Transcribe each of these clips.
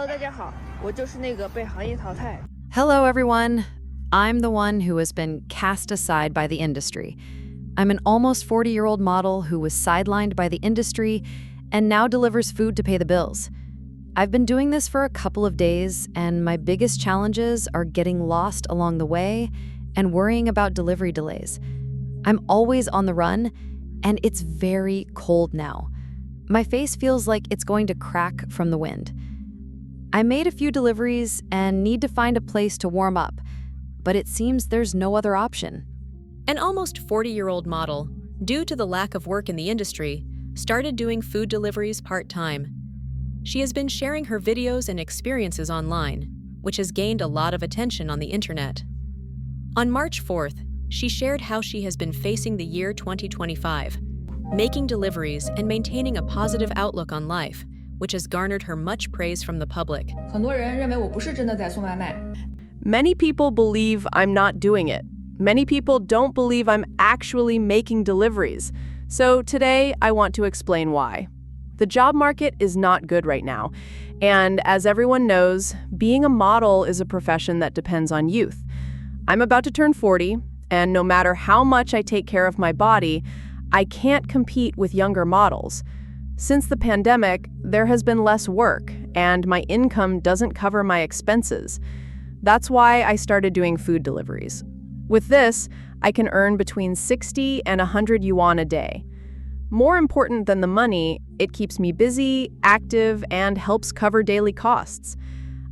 大家好，我就是那个被行业淘汰。Hello, everyone. I'm the one who has been cast aside by the industry. I'm an almost 40-year-old model who was sidelined by the industry and now delivers food to pay the bills. I've been doing this for a couple of days, and my biggest challenges are getting lost along the way and worrying about delivery delays. I'm always on the run, and it's very cold now. My face feels like it's going to crack from the wind. I made a few deliveries and need to find a place to warm up, but it seems there's no other option. An almost 40-year-old model, due to the lack of work in the industry, started doing food deliveries part-time. She has been sharing her videos and experiences online, which has gained a lot of attention on the internet. On March 4th, she shared how she has been facing the year 2025, making deliveries and maintaining a positive outlook on life, which has garnered her much praise from the public. 很多人认为我不是真的在送外卖。 Many people believe I'm not doing it. Many people don't believe I'm actually making deliveries. So today, I want to explain why. The job market is not good right now. And as everyone knows, being a model is a profession that depends on youth. I'm about to turn 40, and no matter how much I take care of my body, I can't compete with younger models. Since the pandemic, there has been less work, and my income doesn't cover my expenses. That's why I started doing food deliveries. With this, I can earn between 60 and 100 yuan a day. More important than the money, it keeps me busy, active, and helps cover daily costs.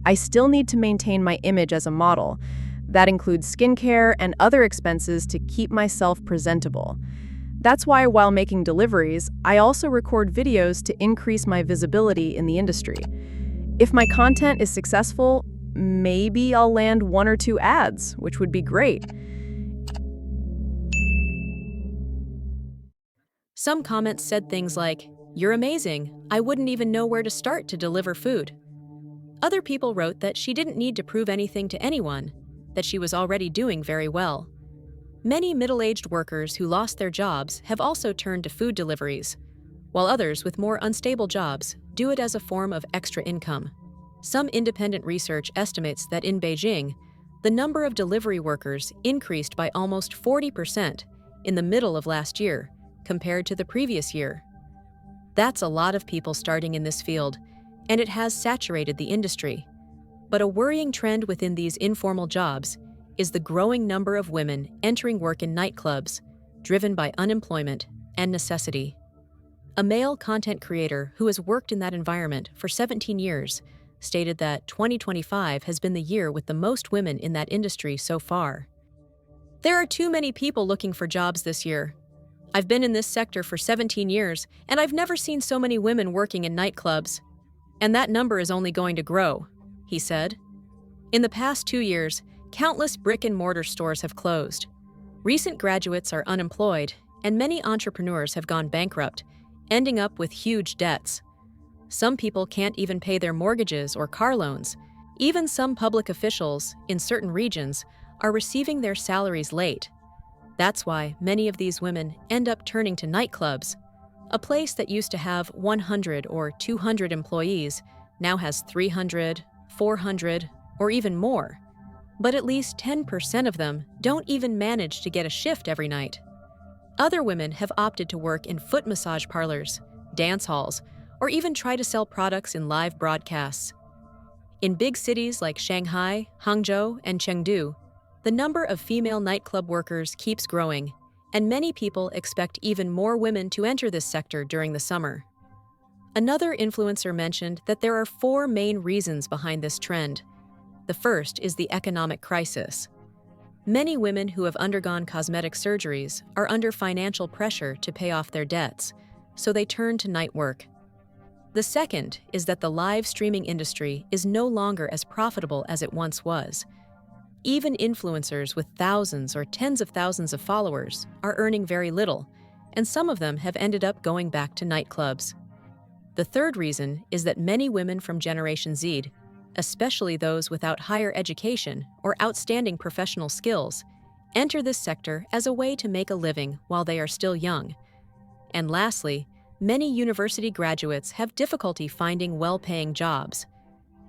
I still need to maintain my image as a model. That includes skincare and other expenses to keep myself presentable. That's why while making deliveries, I also record videos to increase my visibility in the industry. If my content is successful, maybe I'll land 1 or 2 ads, which would be great. Some comments said things like, "You're amazing. I wouldn't even know where to start to deliver food." Other people wrote that she didn't need to prove anything to anyone, that she was already doing very well. Many middle-aged workers who lost their jobs have also turned to food deliveries, while others with more unstable jobs do it as a form of extra income. Some independent research estimates that in Beijing, the number of delivery workers increased by almost 40% in the middle of last year, compared to the previous year. That's a lot of people starting in this field, and it has saturated the industry. But a worrying trend within these informal jobs is the growing number of women entering work in nightclubs, driven by unemployment and necessity. A male content creator who has worked in that environment for 17 years stated that 2025 has been the year with the most women in that industry so far. There are too many people looking for jobs this year. I've been in this sector for 17 years, and I've never seen so many women working in nightclubs. And that number is only going to grow, he said. In the past 2 years, countless brick-and-mortar stores have closed. Recent graduates are unemployed, and many entrepreneurs have gone bankrupt, ending up with huge debts. Some people can't even pay their mortgages or car loans. Even some public officials, in certain regions, are receiving their salaries late. That's why many of these women end up turning to nightclubs. A place that used to have 100 or 200 employees now has 300, 400, or even more. But at least 10% of them don't even manage to get a shift every night. Other women have opted to work in foot massage parlors, dance halls, or even try to sell products in live broadcasts. In big cities like Shanghai, Hangzhou, and Chengdu, the number of female nightclub workers keeps growing, and many people expect even more women to enter this sector during the summer. Another influencer mentioned that there are 4 main reasons behind this trend. The first is the economic crisis. Many women who have undergone cosmetic surgeries are under financial pressure to pay off their debts, so they turn to night work. The second is that the live streaming industry is no longer as profitable as it once was. Even influencers with thousands or tens of thousands of followers are earning very little, and some of them have ended up going back to nightclubs. The third reason is that many women from Generation Z, especially those without higher education or outstanding professional skills, enter this sector as a way to make a living while they are still young. And lastly, many university graduates have difficulty finding well-paying jobs.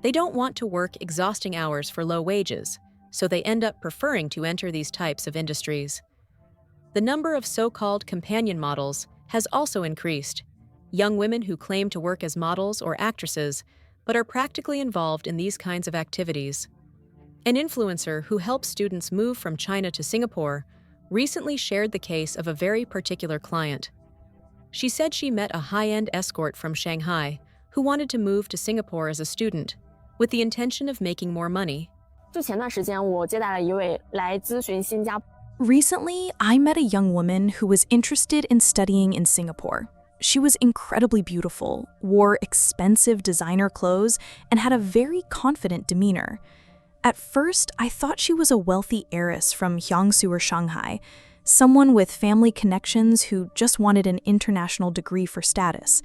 They don't want to work exhausting hours for low wages, so they end up preferring to enter these types of industries. The number of so-called companion models has also increased. Young women who claim to work as models or actresses, but are practically involved in these kinds of activities. An influencer who helps students move from China to Singapore recently shared the case of a very particular client. She said she met a high-end escort from Shanghai who wanted to move to Singapore as a student, with the intention of making more money. Recently, I met a young woman who was interested in studying in Singapore. She was incredibly beautiful, wore expensive designer clothes, and had a very confident demeanor. At first, I thought she was a wealthy heiress from Jiangsu or Shanghai, someone with family connections who just wanted an international degree for status.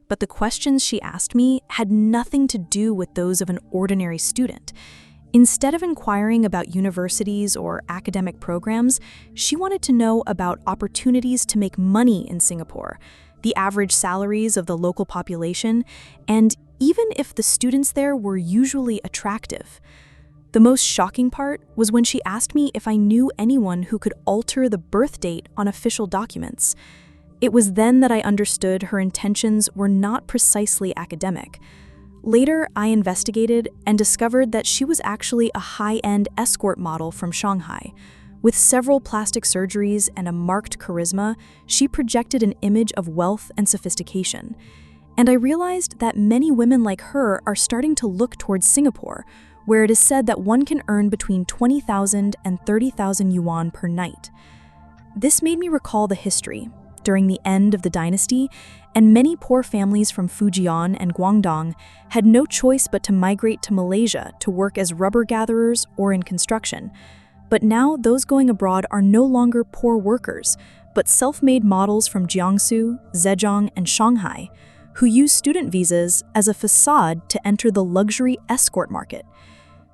But the questions she asked me had nothing to do with those of an ordinary student. Instead of inquiring about universities or academic programs, she wanted to know about opportunities to make money in Singapore, the average salaries of the local population, and even if the students there were usually attractive. The most shocking part was when she asked me if I knew anyone who could alter the birth date on official documents. It was then that I understood her intentions were not precisely academic. Later, I investigated and discovered that she was actually a high-end escort model from Shanghai. With several plastic surgeries and a marked charisma, she projected an image of wealth and sophistication. And I realized that many women like her are starting to look towards Singapore, where it is said that one can earn between 20,000 and 30,000 yuan per night. This made me recall the history. During the end of the dynasty, and many poor families from Fujian and Guangdong had no choice but to migrate to Malaysia to work as rubber gatherers or in construction. But now those going abroad are no longer poor workers, but self-made models from Jiangsu, Zhejiang, and Shanghai, who use student visas as a facade to enter the luxury escort market.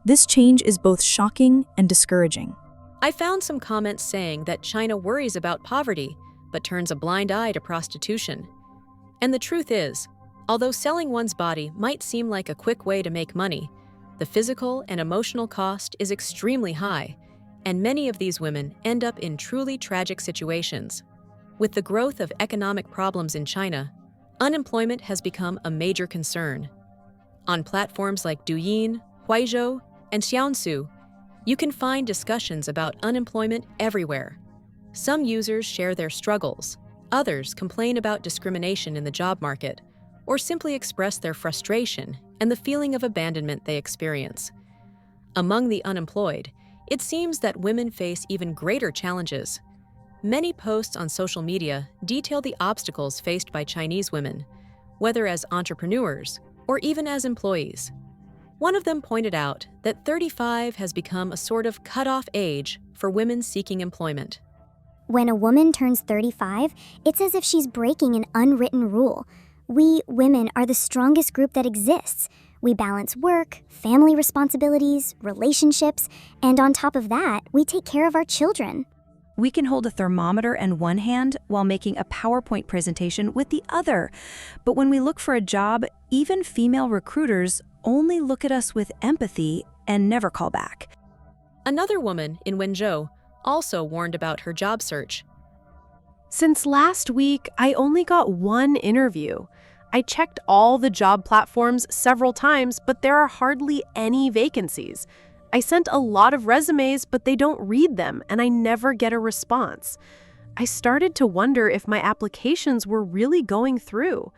This change is both shocking and discouraging. I found some comments saying that China worries about poverty, but turns a blind eye to prostitution. And the truth is, although selling one's body might seem like a quick way to make money, the physical and emotional cost is extremely high, and many of these women end up in truly tragic situations. With the growth of economic problems in China, unemployment has become a major concern. On platforms like Douyin, Huaizhou, and Xiaosu, you can find discussions about unemployment everywhere. Some users share their struggles, others complain about discrimination in the job market, or simply express their frustration and the feeling of abandonment they experience. Among the unemployed, it seems that women face even greater challenges. Many posts on social media detail the obstacles faced by Chinese women, whether as entrepreneurs or even as employees. One of them pointed out that 35 has become a sort of cutoff age for women seeking employment. When a woman turns 35, it's as if she's breaking an unwritten rule. We, women, are the strongest group that exists. We balance work, family responsibilities, relationships, and on top of that, we take care of our children. We can hold a thermometer in one hand while making a PowerPoint presentation with the other. But when we look for a job, even female recruiters only look at us with empathy and never call back. Another woman in Wenzhou also warned about her job search. Since last week, I only got one interview. I checked all the job platforms several times, but there are hardly any vacancies. I sent a lot of resumes, but they don't read them, and I never get a response. I started to wonder if my applications were really going through.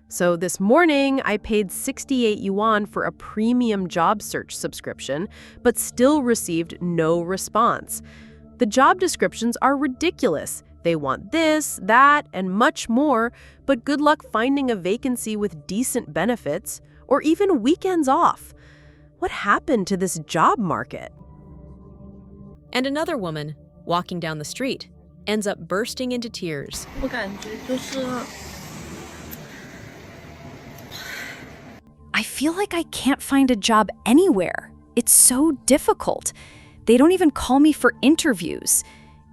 So this morning, I paid 68 yuan for a premium job search subscription, but still received no response. The job descriptions are ridiculous. They want this, that, and much more, but good luck finding a vacancy with decent benefits or even weekends off. What happened to this job market? And another woman, walking down the street, ends up bursting into tears. I feel like I can't find a job anywhere. It's so difficult. They don't even call me for interviews.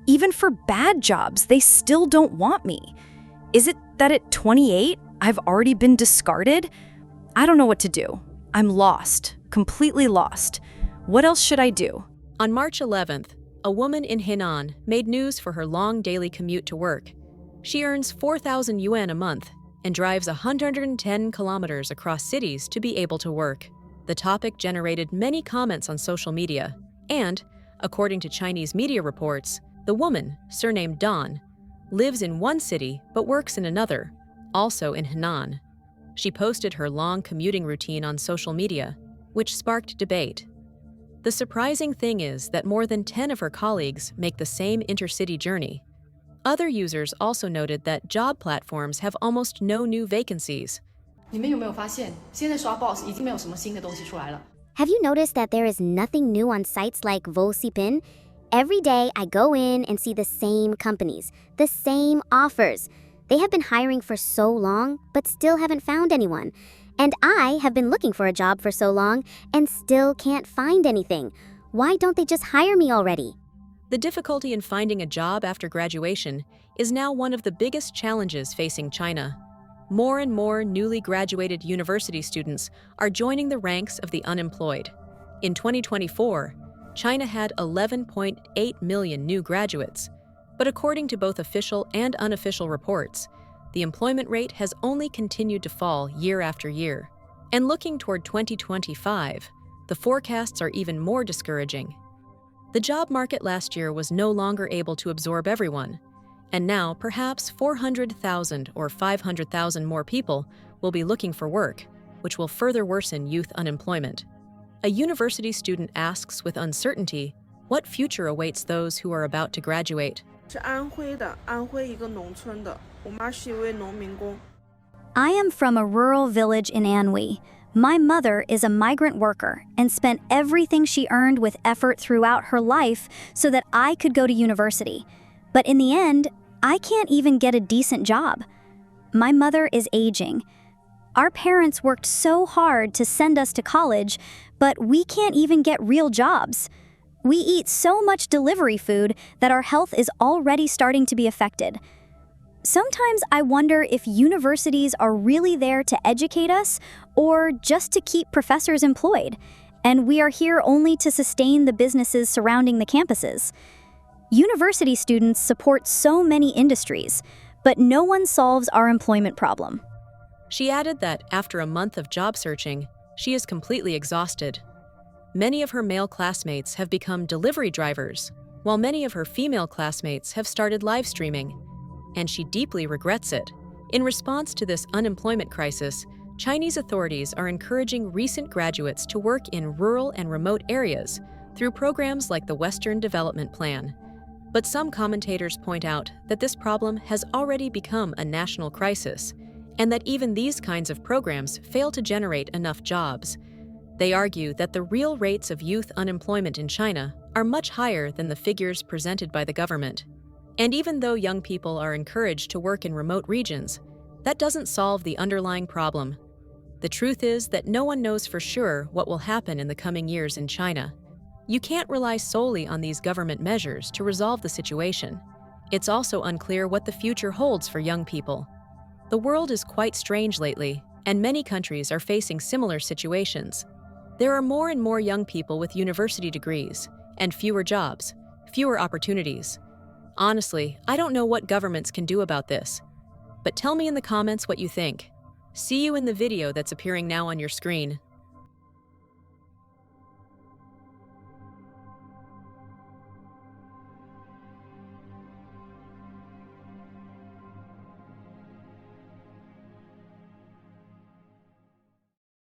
Even for bad jobs, they still don't want me. Is it that at 28, I've already been discarded? I don't know what to do. I'm lost, completely lost. What else should I do? On March 11th, a woman in Henan made news for her long daily commute to work. She earns 4,000 yuan a month and drives 110 kilometers across cities to be able to work. The topic generated many comments on social media, and, according to Chinese media reports, the woman, surnamed Dawn, lives in one city but works in another, also in Henan. She posted her long commuting routine on social media, which sparked debate. The surprising thing is that more than 10 of her colleagues make the same intercity journey. Other users also noted that job platforms have almost no new vacancies. 你们有没有发现，现在刷 Boss 已经没有什么新的东西出来了。 Have you noticed that there is nothing new on sites like Volsipin? Every day I go in and see the same companies, the same offers. They have been hiring for so long, but still haven't found anyone. And I have been looking for a job for so long and still can't find anything. Why don't they just hire me already? The difficulty in finding a job after graduation is now one of the biggest challenges facing China. More and more newly graduated university students are joining the ranks of the unemployed. In 2024, China had 11.8 million new graduates, but according to both official and unofficial reports, the employment rate has only continued to fall year after year. And looking toward 2025, the forecasts are even more discouraging. The job market last year was no longer able to absorb everyone, and now perhaps 400,000 or 500,000 more people will be looking for work, which will further worsen youth unemployment. A university student asks with uncertainty, what future awaits those who are about to graduate? 是安徽的，安徽一个农村的，我妈是一位农民工。 I am from a rural village in Anhui. My mother is a migrant worker and spent everything she earned with effort throughout her life so that I could go to university. But in the end, I can't even get a decent job. My mother is aging. Our parents worked so hard to send us to college, but we can't even get real jobs. We eat so much delivery food that our health is already starting to be affected. Sometimes I wonder if universities are really there to educate us or just to keep professors employed, and we are here only to sustain the businesses surrounding the campuses. University students support so many industries, but no one solves our employment problem. She added that after a month of job searching, she is completely exhausted. Many of her male classmates have become delivery drivers, while many of her female classmates have started live streaming. And she deeply regrets it. In response to this unemployment crisis, Chinese authorities are encouraging recent graduates to work in rural and remote areas through programs like the Western Development Plan. But some commentators point out that this problem has already become a national crisis, and that even these kinds of programs fail to generate enough jobs. They argue that the real rates of youth unemployment in China are much higher than the figures presented by the government. And even though young people are encouraged to work in remote regions, that doesn't solve the underlying problem. The truth is that no one knows for sure what will happen in the coming years in China. You can't rely solely on these government measures to resolve the situation. It's also unclear what the future holds for young people. The world is quite strange lately, and many countries are facing similar situations. There are more and more young people with university degrees, and fewer jobs, fewer opportunities. Honestly, I don't know what governments can do about this. But tell me in the comments what you think. See you in the video that's appearing now on your screen.